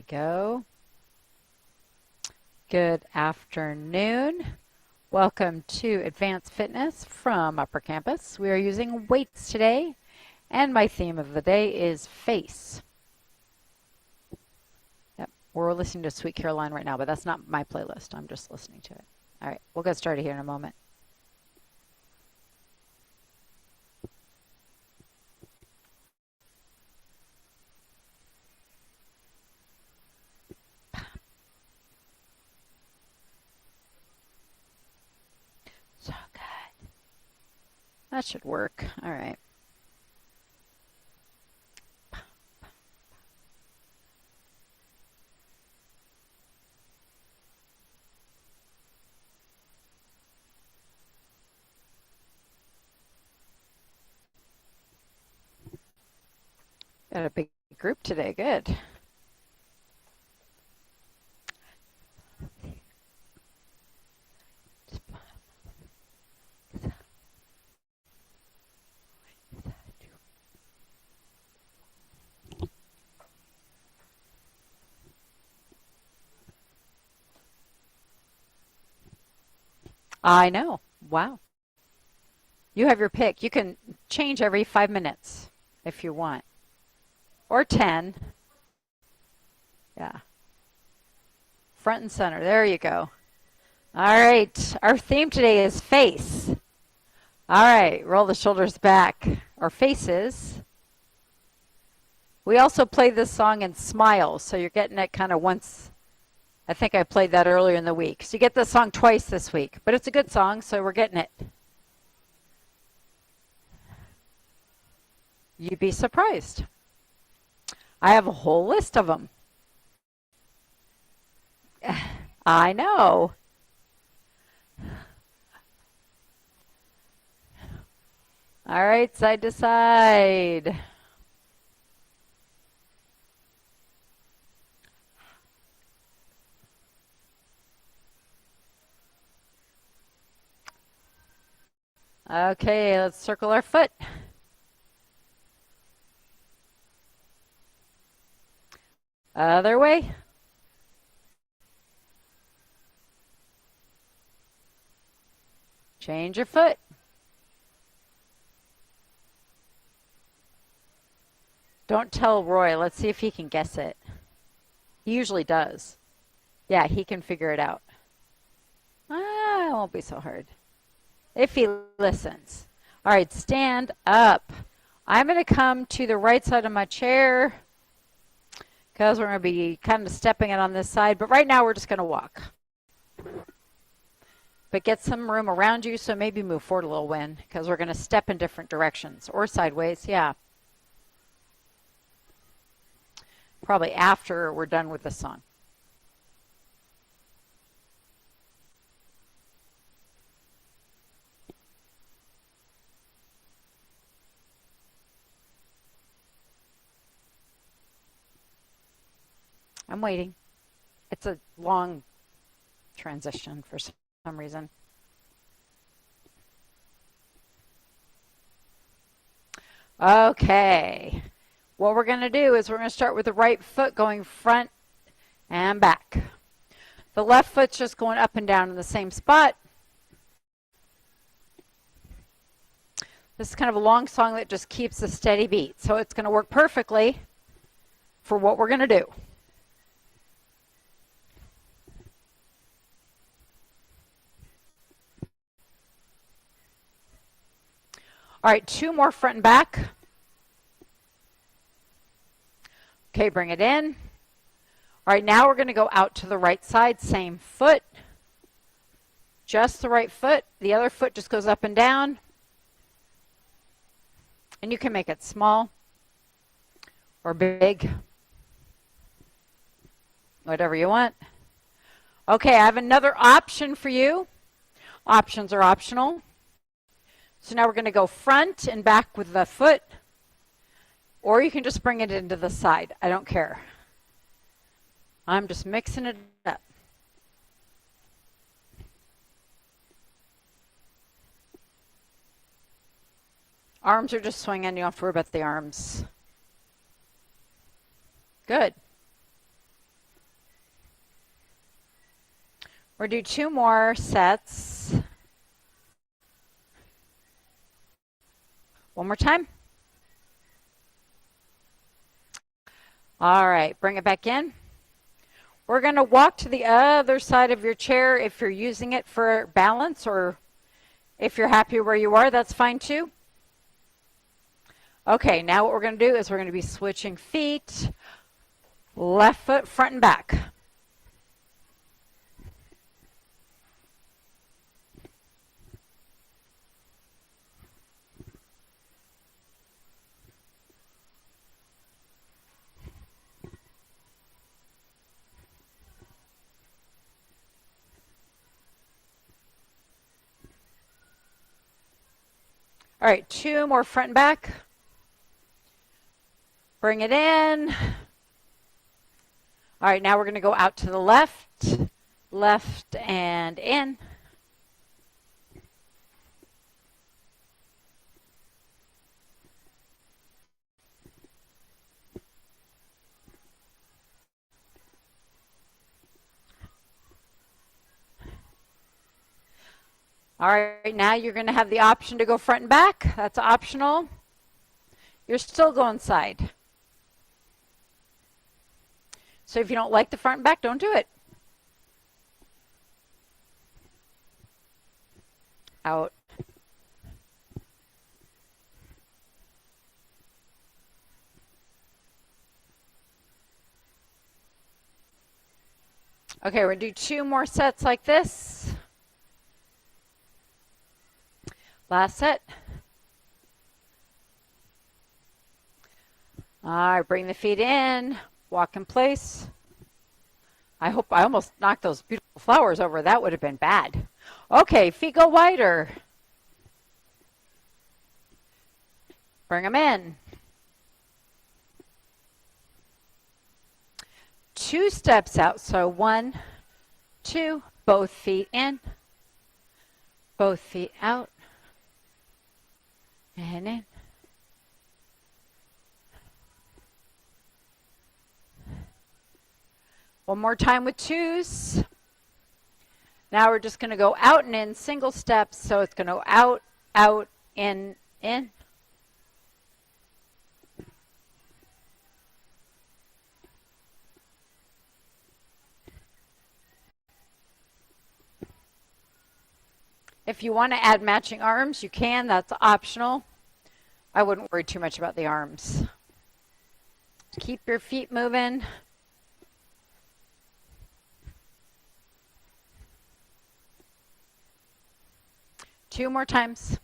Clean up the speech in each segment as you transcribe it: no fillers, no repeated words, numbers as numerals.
we go. Good afternoon. Welcome to Advanced Fitness from Upper Campus. We are using weights today, and my theme of the day is face. Yep, we're listening to Sweet Caroline right now, but that's not my playlist. I'm just listening to it. All right, we'll get started here in a moment. So good. That should work. All right. Got a big group today. Good. I know. Wow. You have your pick. You can change every 5 minutes if you want. Or 10. Yeah. Front and center. There you go. All right. Our theme today is face. All right. Roll the shoulders back. Or faces. We also play this song in smile, so you're getting it kind of once. I think I played that earlier in the week. So you get this song twice this week. But it's a good song, so we're getting it. You'd be surprised. I have a whole list of them. I know. All right, side to side. Okay, let's circle our foot. Other way. Change your foot. Don't tell Roy. Let's see if he can guess it. He usually does. Yeah, he can figure it out. It won't be so hard. If he listens. All right, stand up. I'm going to come to the right side of my chair because we're going to be kind of stepping it on this side. But right now we're just going to walk. But get some room around you, so maybe move forward a little, Win, because we're going to step in different directions. Or sideways, yeah. Probably after we're done with the song. I'm waiting. It's a long transition for some reason. Okay. What we're going to do is we're going to start with the right foot going front and back. The left foot's just going up and down in the same spot. This is kind of a long song that just keeps a steady beat. So it's going to work perfectly for what we're going to do. All right, 2 more front and back. Okay, bring it in. All right, now we're going to go out to the right side, same foot. Just the right foot. The other foot just goes up and down. And you can make it small or big, whatever you want. Okay, I have another option for you. Options are optional. So now we're going to go front and back with the foot, or you can just bring it into the side. I don't care. I'm just mixing it up. Arms are just swinging. You don't have to worry about the arms. Good. We'll do 2 more sets. One more time. All right, bring it back in. We're going to walk to the other side of your chair if you're using it for balance, or if you're happy where you are, that's fine too. Okay, now what we're going to do is we're going to be switching feet, left foot front and back. All right, 2 more front and back. Bring it in. All right, now we're going to go out to the left, left and in. All right, now you're going to have the option to go front and back. That's optional. You're still going side. So if you don't like the front and back, don't do it. Out. Okay, we're going to do 2 more sets like this. Last set. All right, bring the feet in, walk in place. I almost knocked those beautiful flowers over. That would have been bad. Okay, feet go wider. Bring them in. 2 steps out, so 1, 2, both feet in, both feet out, and in. One more time with 2s. Now we're just going to go out and in, single steps, so it's going to go out, out, in, in. If you want to add matching arms, you can. That's optional. I wouldn't worry too much about the arms. Keep your feet moving. Two more times.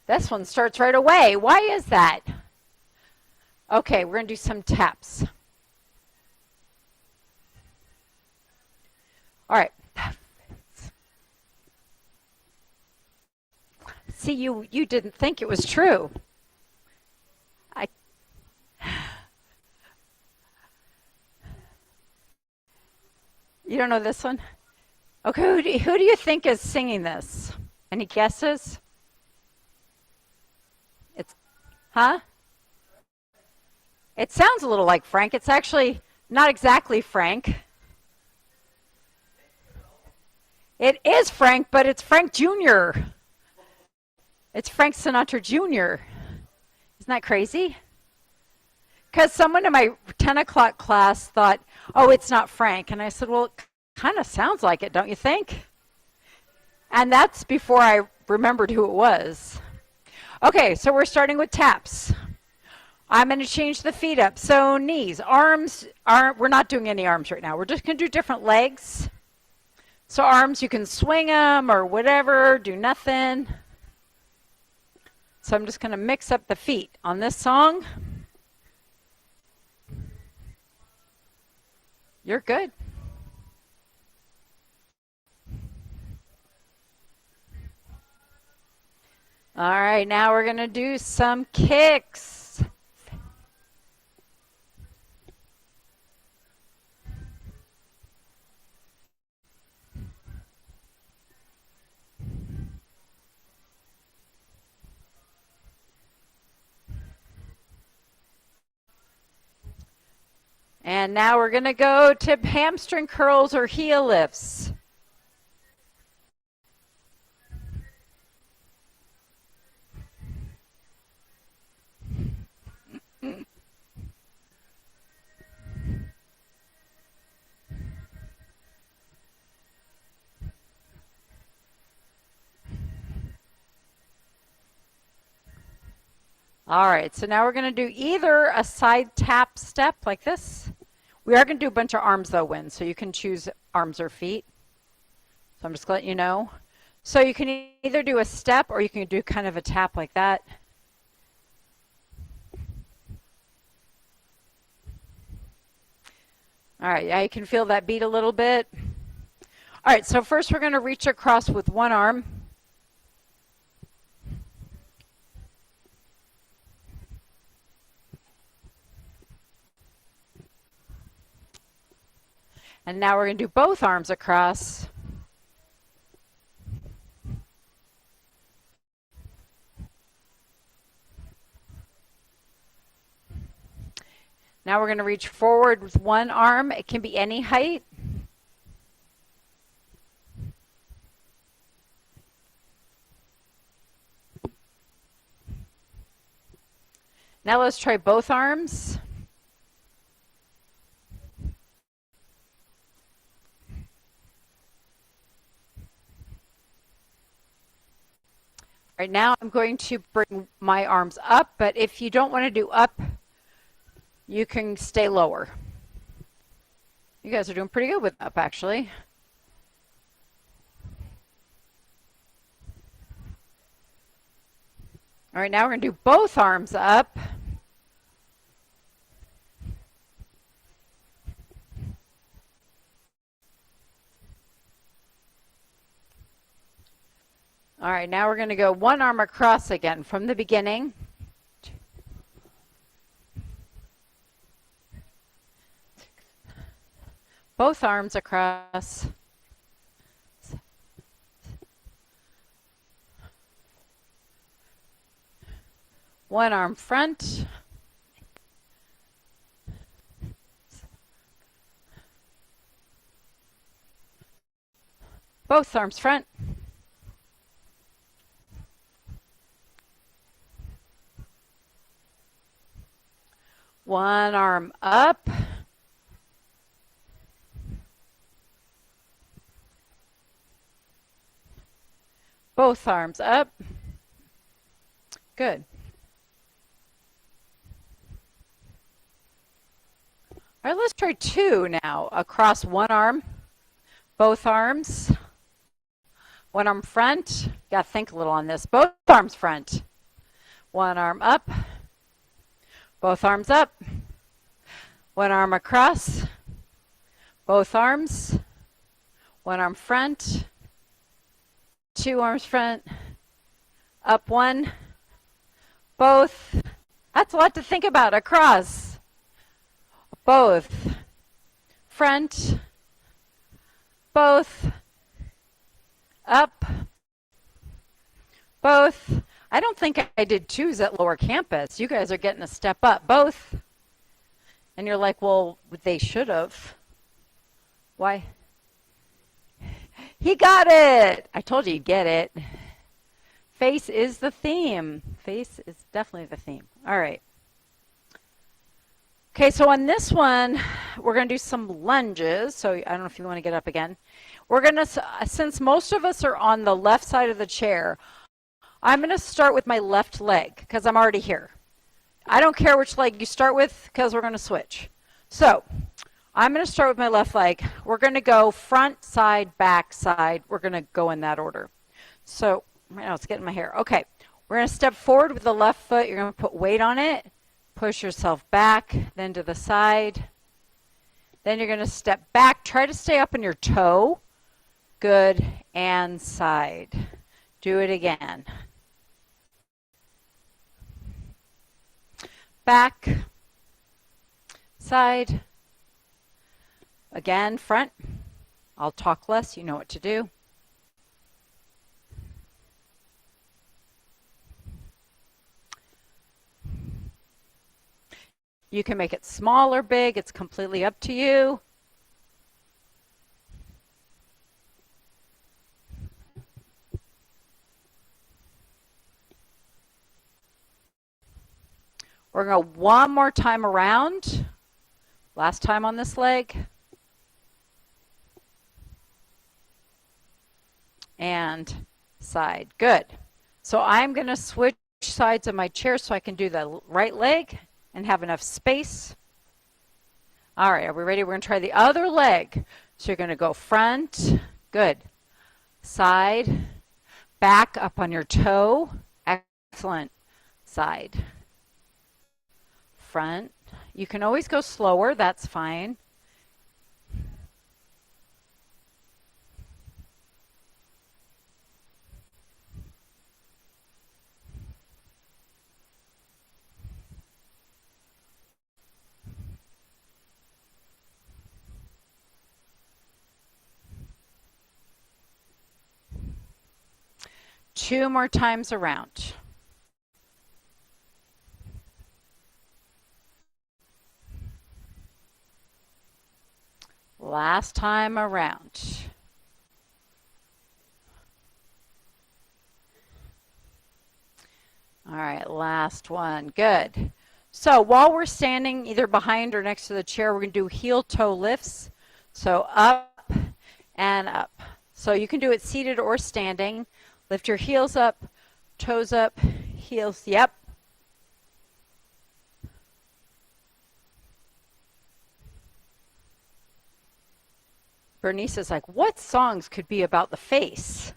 This one starts right away. Why is that? Okay, we're going to do some taps. All right. See, you didn't think it was true. You don't know this one? Okay, who do you think is singing this? Any guesses? Huh? It sounds a little like Frank. It's actually not exactly Frank. It is Frank, but it's Frank Jr. It's Frank Sinatra Jr. Isn't that crazy? Because someone in my 10 o'clock class thought, oh, it's not Frank. And I said, well, it kind of sounds like it, don't you think? And that's before I remembered who it was. Okay, so we're starting with taps. I'm going to change the feet up. So knees, arms, we're not doing any arms right now. We're just going to do different legs. So arms, you can swing them or whatever, do nothing. So I'm just going to mix up the feet on this song. You're good. All right, now we're going to do some kicks. And now we're going to go to hamstring curls or heel lifts. All right, so now we're going to do either a side tap step like this. We are going to do a bunch of arms though, Win, so you can choose arms or feet. So I'm just letting you know. So you can either do a step or you can do kind of a tap like that. All right, yeah, you can feel that beat a little bit. All right, so first we're going to reach across with one arm. And now we're going to do both arms across. Now we're going to reach forward with one arm. It can be any height. Now let's try both arms. Right now I'm going to bring my arms up, but if you don't want to do up, you can stay lower. You guys are doing pretty good with up, actually. All right, now we're going to do both arms up. All right, now we're going to go one arm across again from the beginning. Both arms across. One arm front. Both arms front. One arm up. Both arms up. Good. All right, let's try two now. Across one arm, both arms. One arm front. Got to think a little on this. Both arms front. One arm up. Both arms up. One arm across. Both arms. One arm front. Two arms front. Up one. Both. That's a lot to think about. Across. Both. Front. Both. Up. Both. I don't think I did twos at Lower Campus. You guys are getting a step up. Both. And you're like, well, they should have. Why? He got it. I told you you'd get it. Face is the theme. Face is definitely the theme. All right. Okay, so on this one, we're going to do some lunges. So I don't know if you want to get up again. We're going to, since most of us are on the left side of the chair, I'm going to start with my left leg because I'm already here. I don't care which leg you start with because we're going to switch. So I'm going to start with my left leg. We're going to go front, side, back, side. We're going to go in that order. So right now it's getting my hair. Okay, we're going to step forward with the left foot. You're going to put weight on it. Push yourself back, then to the side. Then you're going to step back. Try to stay up in your toe. Good. And side. Do it again. Back. Side. Again, front. I'll talk less. You know what to do. You can make it small or big. It's completely up to you. We're going to go one more time around. Last time on this leg. And side. Good. So I'm going to switch sides of my chair so I can do the right leg and have enough space. All right, are we ready? We're going to try the other leg. So you're going to go front, good, side, back up on your toe, excellent, side, front. You can always go slower, that's fine. Two more times around. Last time around. All right, last one. Good. So while we're standing either behind or next to the chair, we're going to do heel-toe lifts. So up and up. So you can do it seated or standing. Lift your heels up, toes up, heels, yep. Bernice is like, what songs could be about the face?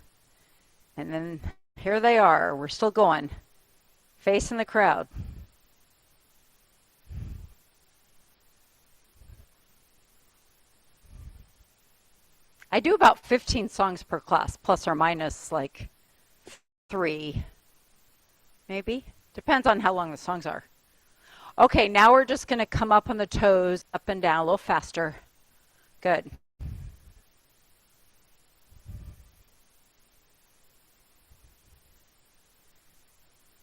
And then here they are. We're still going. Face in the crowd. I do about 15 songs per class, plus or minus like 3, maybe. Depends on how long the songs are. Okay, now we're just going to come up on the toes, up and down a little faster. Good.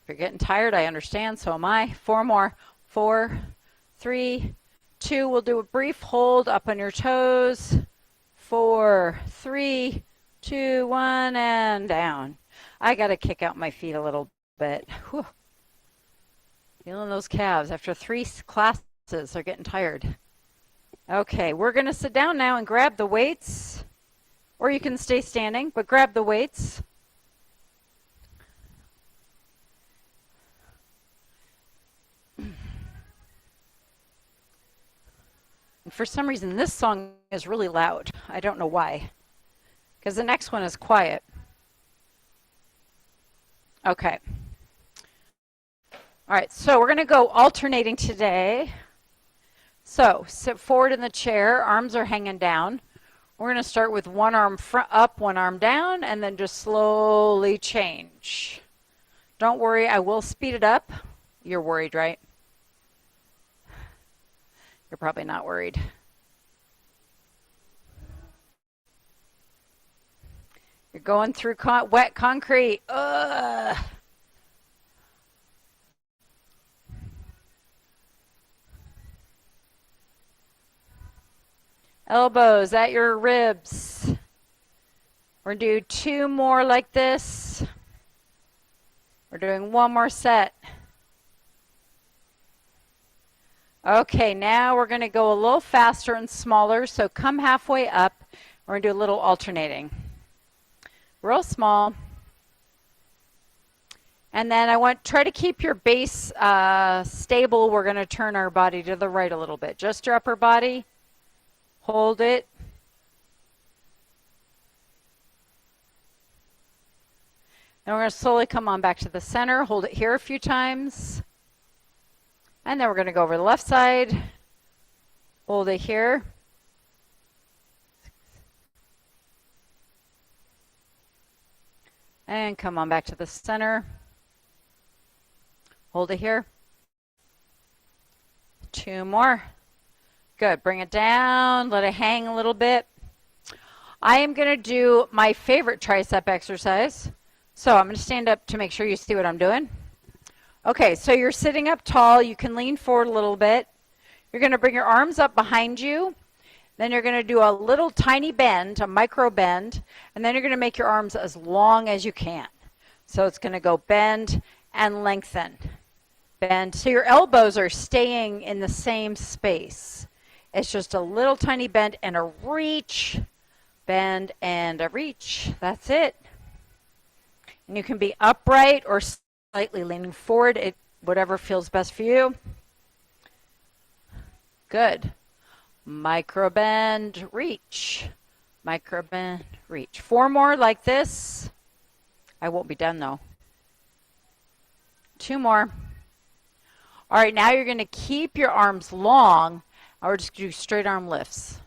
If you're getting tired, I understand, so am I. 4 more. 4, 3, 2. We'll do a brief hold up on your toes. 4, 3, 2, 1, and down. I got to kick out my feet a little bit. Whew. Feeling those calves. After 3 classes, they're getting tired. Okay, we're going to sit down now and grab the weights. Or you can stay standing, but grab the weights. And for some reason, this song is really loud. I don't know why. Because the next one is quiet. Okay. All right, so we're going to go alternating today. So sit forward in the chair, arms are hanging down. We're going to start with one arm up, one arm down, and then just slowly change. Don't worry, I will speed it up. You're worried, right? You're probably not worried. You're going through wet concrete. Ugh. Elbows at your ribs. We're going to do 2 more like this. We're doing 1 more set. Okay, now we're going to go a little faster and smaller. So come halfway up. We're going to do a little alternating. Real small. And then I want try to keep your base stable. We're going to turn our body to the right a little bit. Just your upper body. Hold it. And we're going to slowly come on back to the center. Hold it here a few times. And then we're going to go over the left side. Hold it here. And come on back to the center. Hold it here. 2 more. Good. Bring it down. Let it hang a little bit. I am going to do my favorite tricep exercise. So I'm going to stand up to make sure you see what I'm doing. Okay, so you're sitting up tall. You can lean forward a little bit. You're going to bring your arms up behind you. Then you're going to do a little tiny bend, a micro bend, and then you're going to make your arms as long as you can. So it's going to go bend and lengthen. Bend. So your elbows are staying in the same space. It's just a little tiny bend and a reach. Bend and a reach. That's it. And you can be upright or slightly leaning forward, whatever feels best for you. Good. Micro bend, reach. Micro bend, reach. 4 more like this. I won't be done though. 2 more. All right, now you're going to keep your arms long. Or just do straight arm lifts.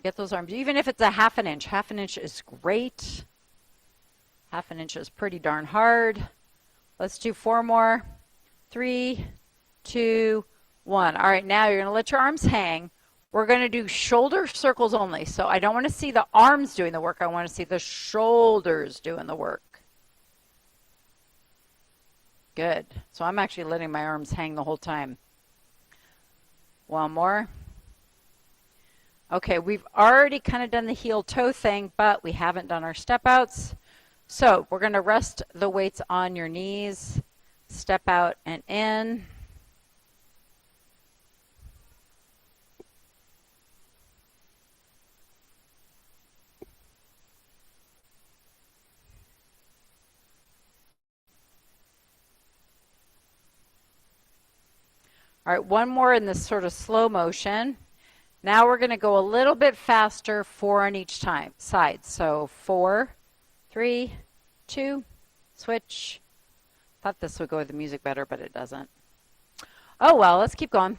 Get those arms, even if it's a half an inch. Half an inch is great. Half an inch is pretty darn hard. Let's do 4 more. 3, 2, 1. All right, now you're going to let your arms hang. We're going to do shoulder circles only. So I don't want to see the arms doing the work. I want to see the shoulders doing the work. Good. So I'm actually letting my arms hang the whole time. 1 more. Okay, we've already kind of done the heel toe thing, but we haven't done our step outs. So we're going to rest the weights on your knees, step out and in. All right, 1 more in this sort of slow motion. Now we're going to go a little bit faster, 4 on each side. So 4, 3, 2, switch. Thought this would go with the music better, but it doesn't. Oh well, let's keep going.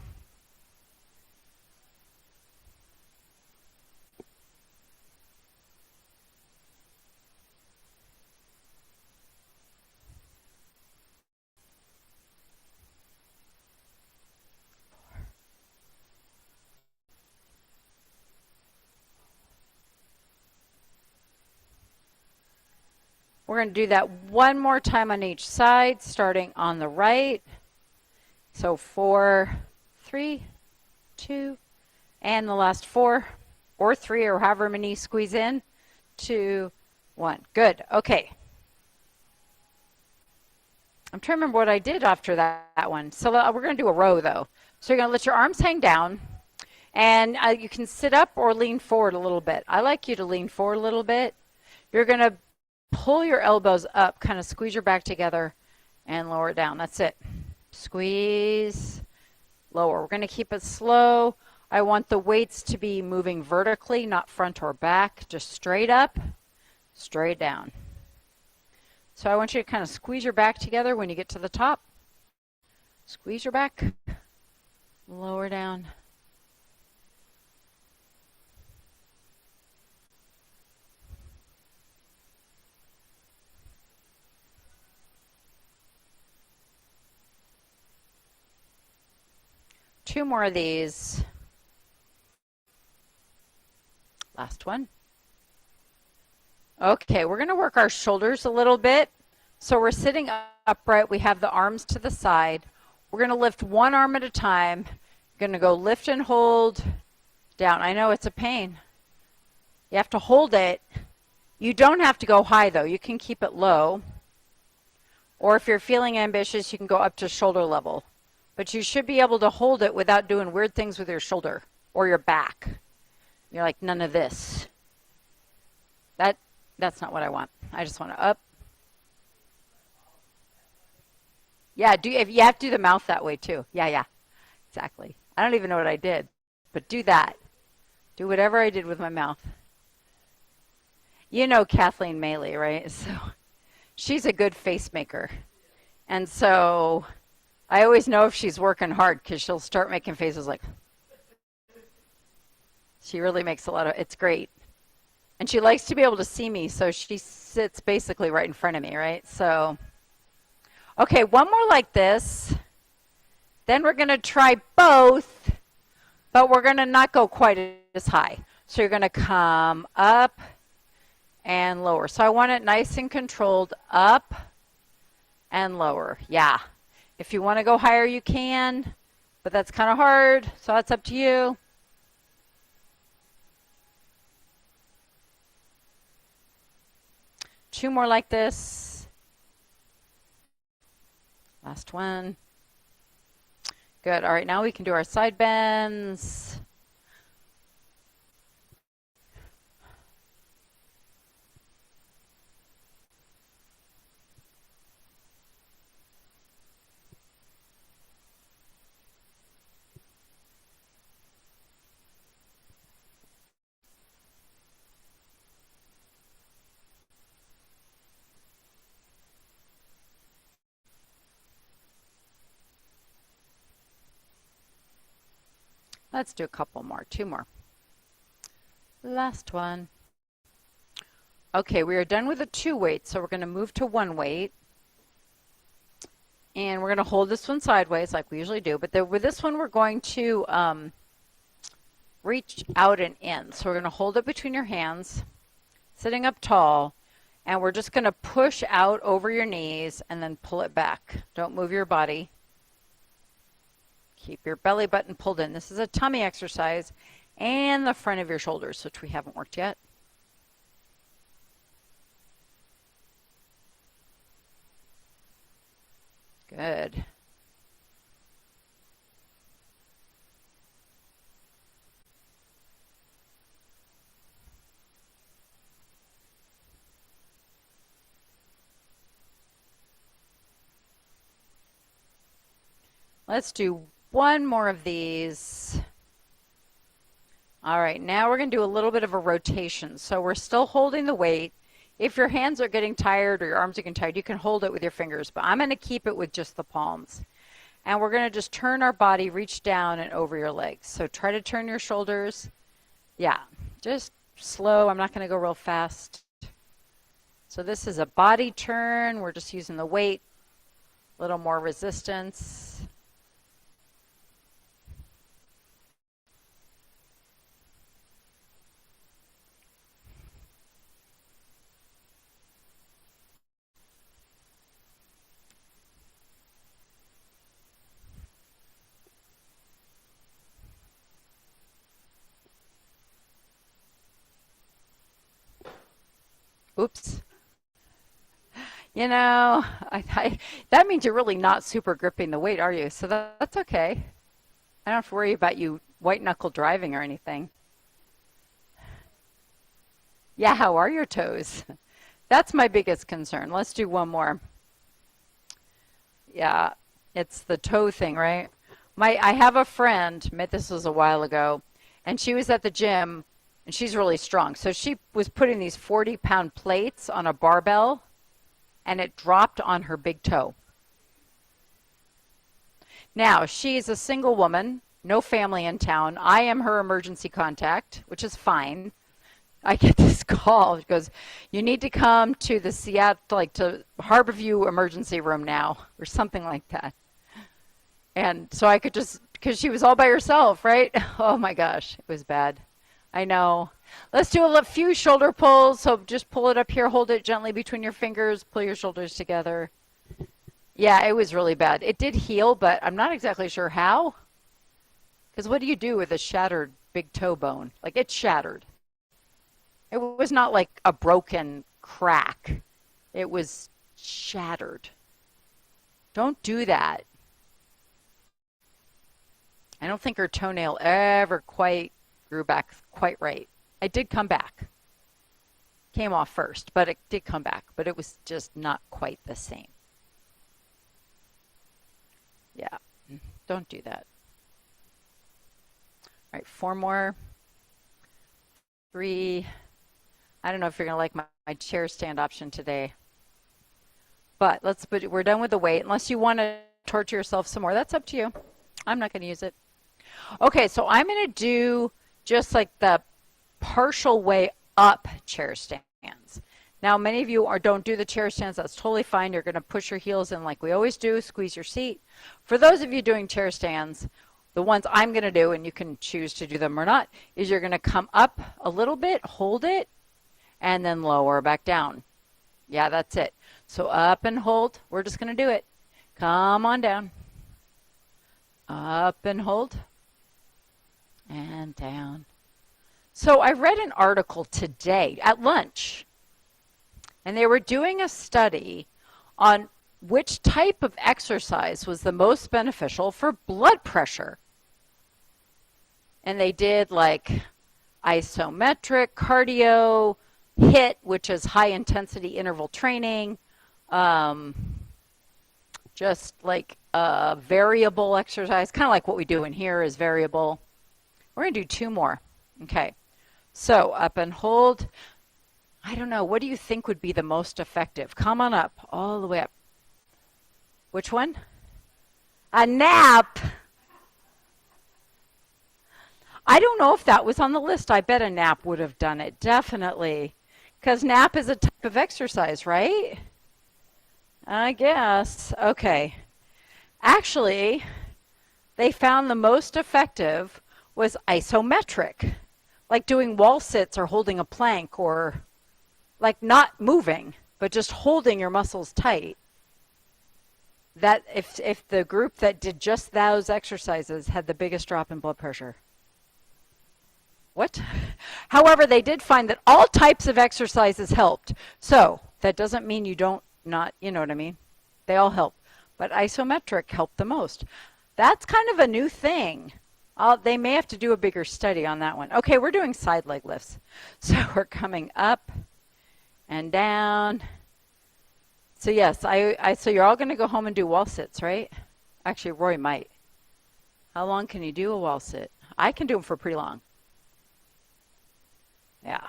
We're going to do that 1 more time on each side, starting on the right. So 4, 3, 2, and the last 4, or 3, or however many squeeze in. 2, 1. Good. Okay. I'm trying to remember what I did after that one. So we're going to do a row, though. So you're going to let your arms hang down, and you can sit up or lean forward a little bit. I like you to lean forward a little bit. You're going to pull your elbows up, kind of squeeze your back together, and lower it down. That's it. Squeeze, lower. We're going to keep it slow. I want the weights to be moving vertically, not front or back, just straight up, straight down. So I want you to kind of squeeze your back together when you get to the top. Squeeze your back, lower down. Two more of these. Last one. Okay, we're going to work our shoulders a little bit. So we're sitting upright. We have the arms to the side. We're going to lift one arm at a time. You're going to go lift and hold down. I know it's a pain. You have to hold it. You don't have to go high, though. You can keep it low. Or if you're feeling ambitious, you can go up to shoulder level. But you should be able to hold it without doing weird things with your shoulder or your back. You're like, none of this. That's not what I want. I just want to up. Yeah, you have to do the mouth that way too. Yeah, exactly. I don't even know what I did, but do that. Do whatever I did with my mouth. You know Kathleen Maley, right? So she's a good face maker. And so I always know if she's working hard because she'll start making faces like, she really makes a lot of, it's great. And she likes to be able to see me, so she sits basically right in front of me, right? So, okay, one more like this. Then we're going to try both, but we're going to not go quite as high. So you're going to come up and lower. So I want it nice and controlled, up and lower. Yeah. If you want to go higher, you can, but that's kind of hard, so that's up to you. Two more like this. Last one. Good. All right, now we can do our side bends. Let's do a couple more, two more. Last one. Okay, we are done with the 2 weights, so we're going to move to 1 weight. And we're going to hold this one sideways like we usually do. But with this one, we're going to reach out and in. So we're going to hold it between your hands, sitting up tall. And we're just going to push out over your knees and then pull it back. Don't move your body. Keep your belly button pulled in. This is a tummy exercise and the front of your shoulders, which we haven't worked yet. Good. Let's do one more of these. All right, now we're going to do a little bit of a rotation. So we're still holding the weight. If your hands are getting tired or your arms are getting tired, you can hold it with your fingers, but I'm going to keep it with just the palms. And we're going to just turn our body, reach down and over your legs. So try to turn your shoulders. Yeah, just slow. I'm not going to go real fast. So this is a body turn. We're just using the weight, a little more resistance. Oops. You know, that means you're really not super gripping the weight, are you? So that's okay. I don't have to worry about you white knuckle driving or anything. Yeah, how are your toes? That's my biggest concern. Let's do one more. Yeah, it's the toe thing, right? I have a friend, this was a while ago, and she was at the gym, and she's really strong. So she was putting these 40-pound plates on a barbell, and it dropped on her big toe. Now, she's a single woman, no family in town. I am her emergency contact, which is fine. I get this call. It goes, you need to come to the Seattle, like to Harborview emergency room now, or something like that. And so I could just, because she was all by herself, right? Oh my gosh, it was bad. I know. Let's do a few shoulder pulls. So just pull it up here, hold it gently between your fingers, pull your shoulders together. Yeah, it was really bad. It did heal, but I'm not exactly sure how. Because what do you do with a shattered big toe bone? Like, it's shattered. It was not like a broken crack. It was shattered. Don't do that. I don't think her toenail ever quite grew back quite right. It did come back. Came off first, but it did come back. But it was just not quite the same. Yeah, don't do that. All right, 4 more. 3. I don't know if you're going to like my chair stand option today. But we're done with the weight. Unless you want to torture yourself some more, that's up to you. I'm not going to use it. Okay, so I'm going to do just like the partial way up chair stands. Now, many of you don't do the chair stands. That's totally fine. You're going to push your heels in like we always do, squeeze your seat. For those of you doing chair stands, the ones I'm going to do, and you can choose to do them or not, is you're going to come up a little bit, hold it, and then lower back down. Yeah, that's it. So up and hold. We're just going to do it. Come on down. Up and hold. And down. So I read an article today at lunch, and they were doing a study on which type of exercise was the most beneficial for blood pressure. And they did like isometric, cardio, HIIT, which is high intensity interval training, just like variable exercise, kind of like what we do in here is variable. We're going to do 2 more. Okay. So up and hold. I don't know. What do you think would be the most effective? Come on up, all the way up. Which one? A nap. I don't know if that was on the list. I bet a nap would have done it, definitely. Because nap is a type of exercise, right? I guess. Okay. Actually, they found the most effective was isometric, like doing wall sits or holding a plank or like not moving, but just holding your muscles tight. That if the group that did just those exercises had the biggest drop in blood pressure. What? However, they did find that all types of exercises helped. So that doesn't mean you don't not, you know what I mean? They all help. But isometric helped the most. That's kind of a new thing. They may have to do a bigger study on that one. Okay, we're doing side leg lifts. So we're coming up and down. So yes, so you're all going to go home and do wall sits, right? Actually, Roy might. How long can you do a wall sit? I can do them for pretty long. Yeah.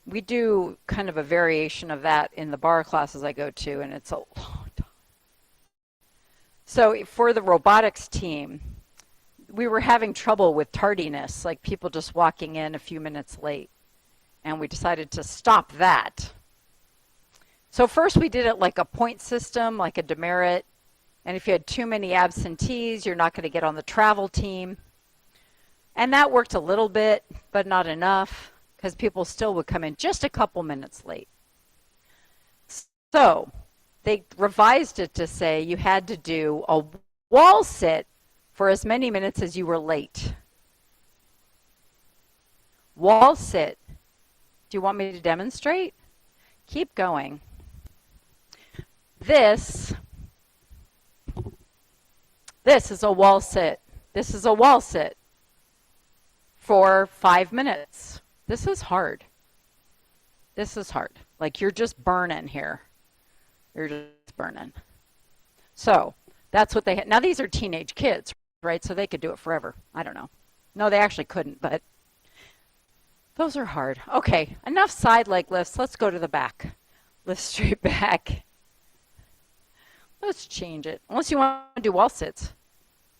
We do kind of a variation of that in the bar classes I go to, and it's a long time. So for the robotics team, we were having trouble with tardiness, like people just walking in a few minutes late. And we decided to stop that. So first we did it like a point system, like a demerit. And if you had too many absentees, you're not going to get on the travel team. And that worked a little bit, but not enough, because people still would come in just a couple minutes late. So they revised it to say you had to do a wall sit for as many minutes as you were late. Wall sit. Do you want me to demonstrate? Keep going. This is a wall sit. This is a wall sit for 5 minutes. This is hard. This is hard. Like you're just burning here. You're just burning. So that's what they had. Now these are teenage kids, right? So they could do it forever. I don't know. No, they actually couldn't, but those are hard. Okay, enough side leg lifts. Let's go to the back. Lift straight back. Let's change it. Unless you want to do wall sits.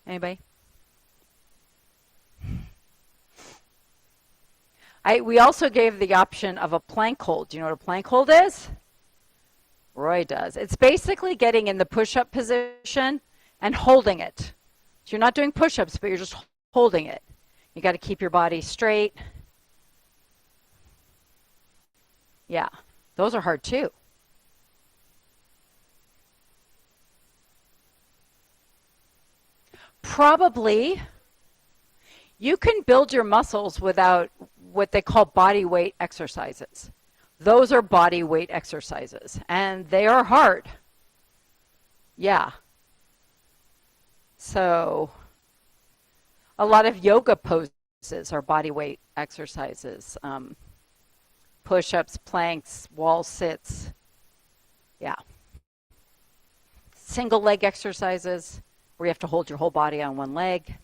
Anybody? We also gave the option of a plank hold. Do you know what a plank hold is? Roy does. It's basically getting in the push-up position and holding it. So you're not doing push-ups, but you're just holding it. You got to keep your body straight. Yeah, those are hard too. Probably. You can build your muscles without what they call body weight exercises. Those are body weight exercises, and they are hard. Yeah. So a lot of yoga poses are body weight exercises. Push-ups, planks, wall sits. Yeah. Single leg exercises where you have to hold your whole body on one leg.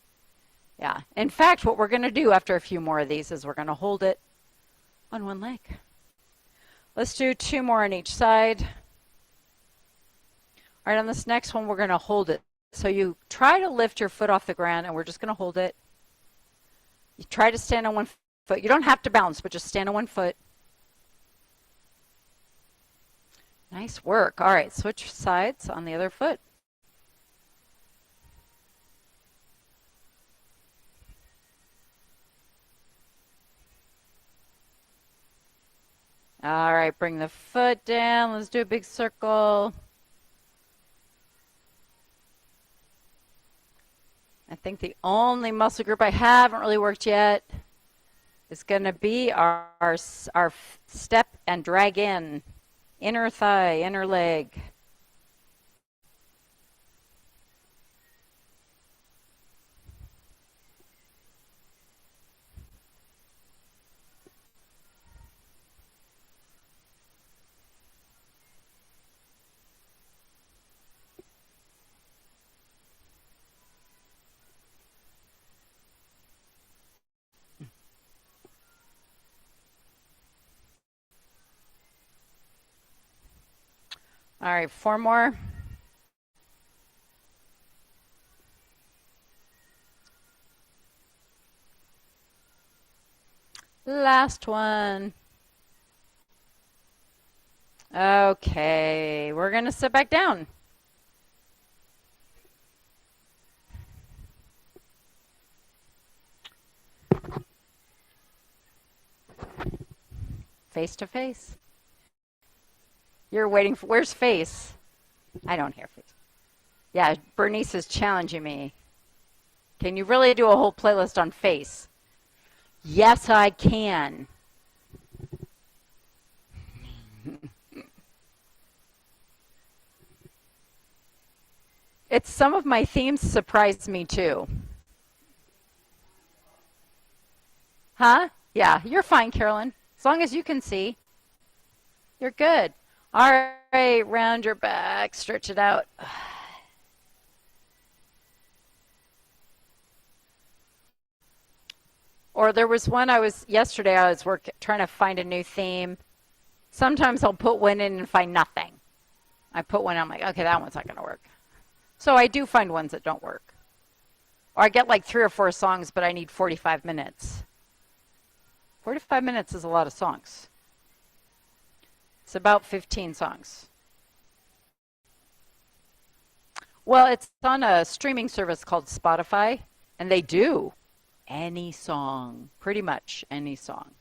Yeah. In fact, what we're going to do after a few more of these is we're going to hold it on one leg. Let's do 2 more on each side. All right, on this next one, we're going to hold it. So you try to lift your foot off the ground, and we're just going to hold it. You try to stand on one foot. You don't have to balance, but just stand on one foot. Nice work. All right, switch sides on the other foot. All right, bring the foot down. Let's do a big circle. I think the only muscle group I haven't really worked yet is going to be our step and drag in. Inner thigh, inner leg. All right, 4 more. Last one. Okay, we're going to sit back down. Face to face. You're waiting for, where's face? I don't hear face. Yeah, Bernice is challenging me. Can you really do a whole playlist on face? Yes, I can. It's some of my themes surprised me too. Huh? Yeah, you're fine, Carolyn. As long as you can see, you're good. All right, round your back, stretch it out. Or there was one yesterday I was trying to find a new theme. Sometimes I'll put one in and find nothing. I put one, I'm like, okay, that one's not going to work. So I do find ones that don't work. Or I get like 3 or 4 songs, but I need 45 minutes. 45 minutes is a lot of songs. It's about 15 songs. Well, it's on a streaming service called Spotify, and they do any song, pretty much any song.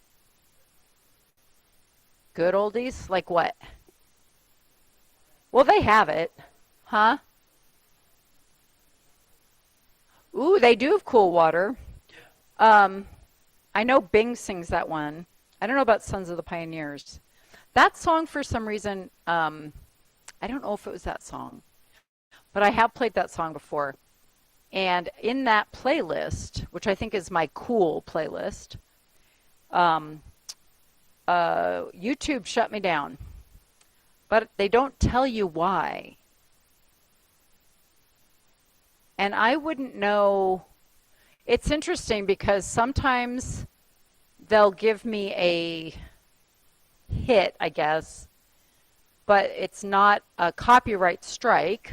Good oldies? Like what? Well, they have it. Huh? Ooh, they do have Cool Water. I know Bing sings that one. I don't know about Sons of the Pioneers. That song, for some reason, I don't know if it was that song, but I have played that song before. And in that playlist, which I think is my cool playlist, YouTube shut me down. But they don't tell you why. And I wouldn't know. It's interesting because sometimes they'll give me a hit, I guess, but it's not a copyright strike.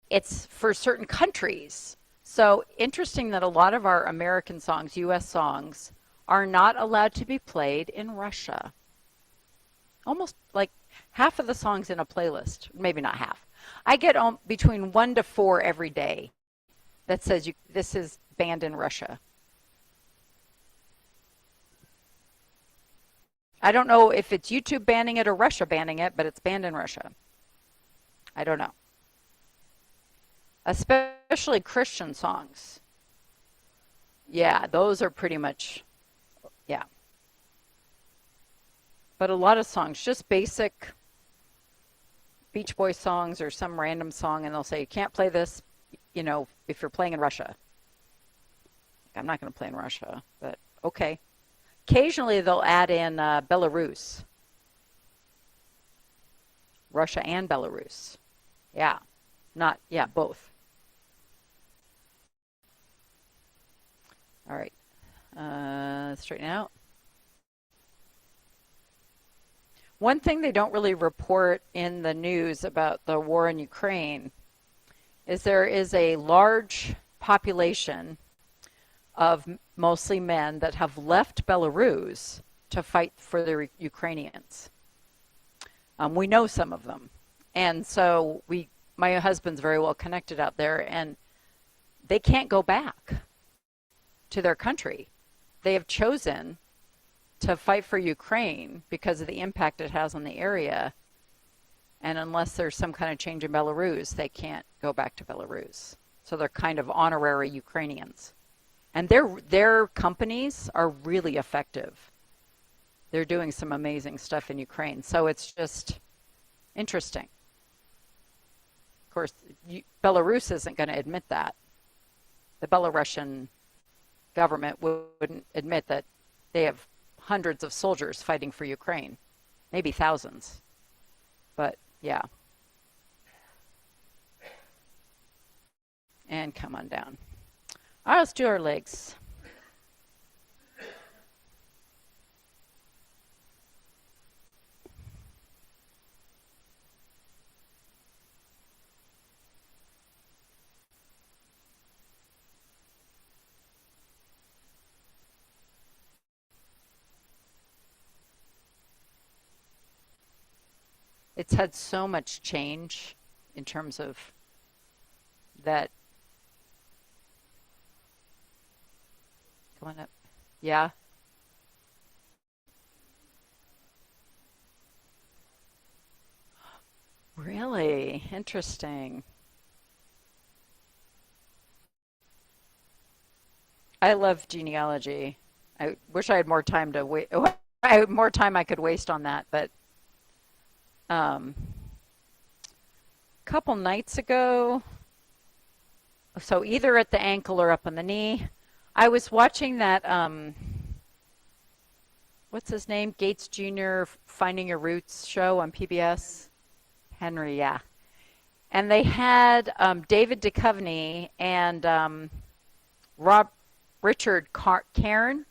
It's for certain countries. So interesting that a lot of our American songs, US songs, are not allowed to be played in Russia. Almost like half of the songs in a playlist, maybe not half. I get between 1 to 4 every day that says this is banned in Russia. I don't know if it's YouTube banning it or Russia banning it, but it's banned in Russia. I don't know. Especially Christian songs. Yeah, those are pretty much, yeah. But a lot of songs, just basic Beach Boys songs or some random song, and they'll say, you can't play this, if you're playing in Russia. I'm not going to play in Russia, but okay. Occasionally they'll add in Belarus. Russia and Belarus. Yeah. Both. All right. Straighten out. One thing they don't really report in the news about the war in Ukraine is there is a large population of mostly men that have left Belarus to fight for the Ukrainians. We know some of them. And so my husband's very well connected out there, and they can't go back to their country. They have chosen to fight for Ukraine because of the impact it has on the area. And unless there's some kind of change in Belarus, they can't go back to Belarus. So they're kind of honorary Ukrainians. And their companies are really effective. They're doing some amazing stuff in Ukraine. So it's just interesting. Of course, Belarus isn't going to admit that. The Belarusian government wouldn't admit that they have hundreds of soldiers fighting for Ukraine, maybe thousands. But yeah. And come on down. All right, let's do our legs. It's had so much change in terms of that going up. Yeah. Really interesting. I love genealogy. I wish I had more time to wait. I had more time I could waste on that, but um, a couple nights ago, so either at the ankle or up on the knee, I was watching that. What's his name? Gates Jr. Finding Your Roots show on PBS. Henry, yeah. And they had David Duchovny and Rob Richard Karn,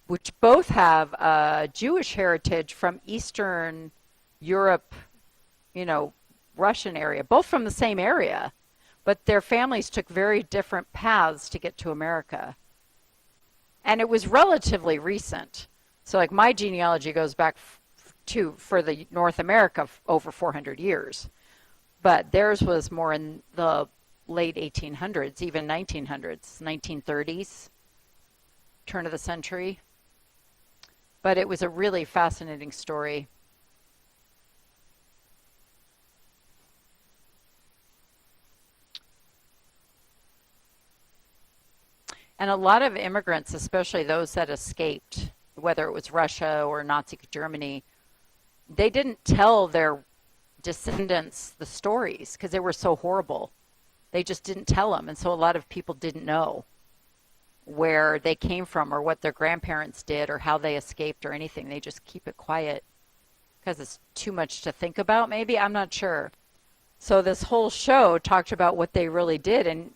which both have Jewish heritage from Eastern Europe, you know, Russian area, both from the same area, but their families took very different paths to get to America. And it was relatively recent. So, like, my genealogy goes back to, for the North America, over 400 years. But theirs was more in the late 1800s, even 1900s, 1930s, turn of the century. But it was a really fascinating story. And a lot of immigrants, especially those that escaped, whether it was Russia or Nazi Germany, they didn't tell their descendants the stories because they were so horrible. They just didn't tell them. And so a lot of people didn't know where they came from or what their grandparents did or how they escaped or anything. They just keep it quiet because it's too much to think about, maybe. I'm not sure. So this whole show talked about what they really did, and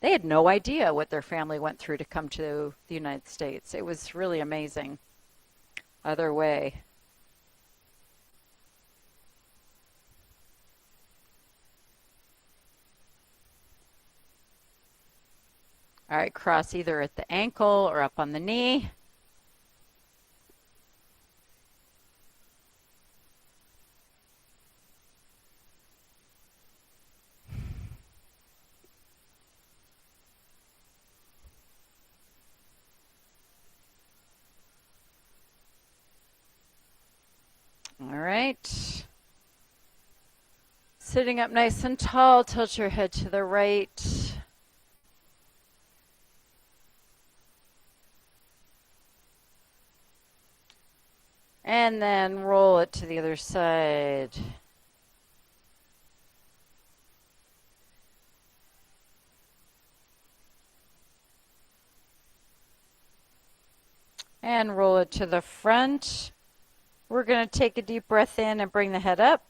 they had no idea what their family went through to come to the United States. It was really amazing. Other way. All right, cross either at the ankle or up on the knee. All right. Sitting up nice and tall, tilt your head to the right. And then roll it to the other side. And roll it to the front. We're going to take a deep breath in and bring the head up.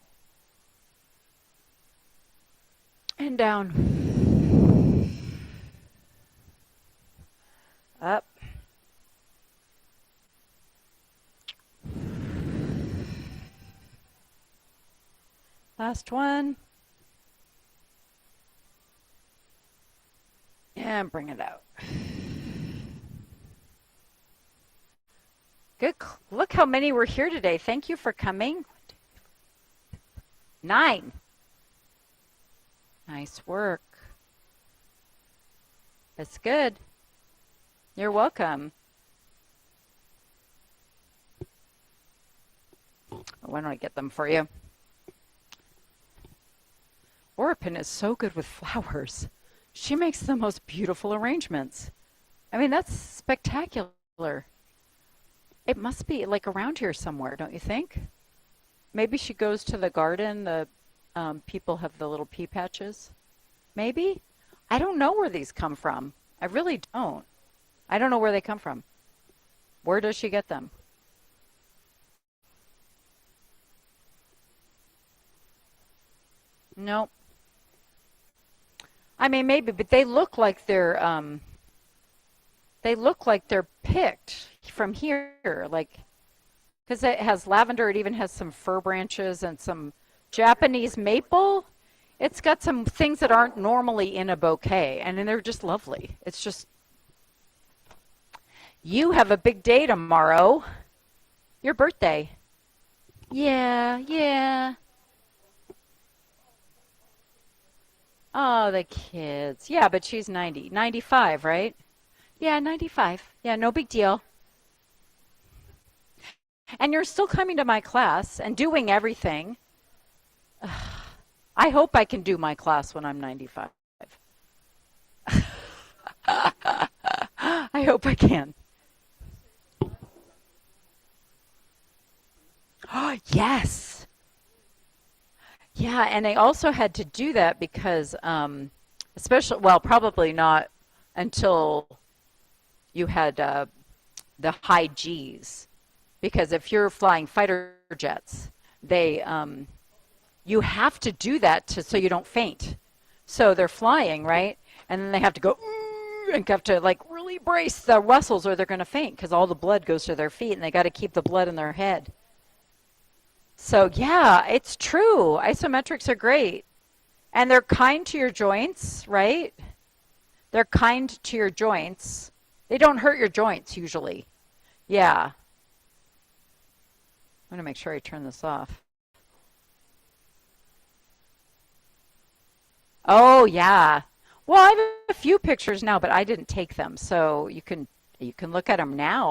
And down. Up. Last one. And bring it out. Good. Look how many were here today. Thank you for coming. 9. Nice work. That's good. You're welcome. Why don't I get them for you? Orpin is so good with flowers. She makes the most beautiful arrangements. I mean, that's spectacular. It must be like around here somewhere, don't you think? Maybe she goes to the garden. The people have the little pea patches. Maybe? I don't know where these come from. I really don't. I don't know where they come from. Where does she get them? Nope. I mean, maybe, but they look like they're picked from here, like, because it has lavender. It even has some fir branches and some Japanese maple. It's got some things that aren't normally in a bouquet, and then they're just lovely. It's just, you have a big day tomorrow. Your birthday. Yeah, yeah. Oh, the kids. Yeah, but she's 90, 95, right? Yeah, 95. Yeah, no big deal. And you're still coming to my class and doing everything. I hope I can do my class when I'm 95. I hope I can. Oh, yes. Yeah, and they also had to do that because, especially, well, probably not until you had the high Gs. Because if you're flying fighter jets, they you have to do that so you don't faint. So they're flying, right? And then they have to go and have to like really brace their muscles or they're going to faint because all the blood goes to their feet and they got to keep the blood in their head. So yeah, it's true. Isometrics are great. And they're kind to your joints, right? They're kind to your joints. They don't hurt your joints usually. Yeah. I'm going to make sure I turn this off. Oh, yeah. Well, I have a few pictures now, but I didn't take them. So you can look at them now.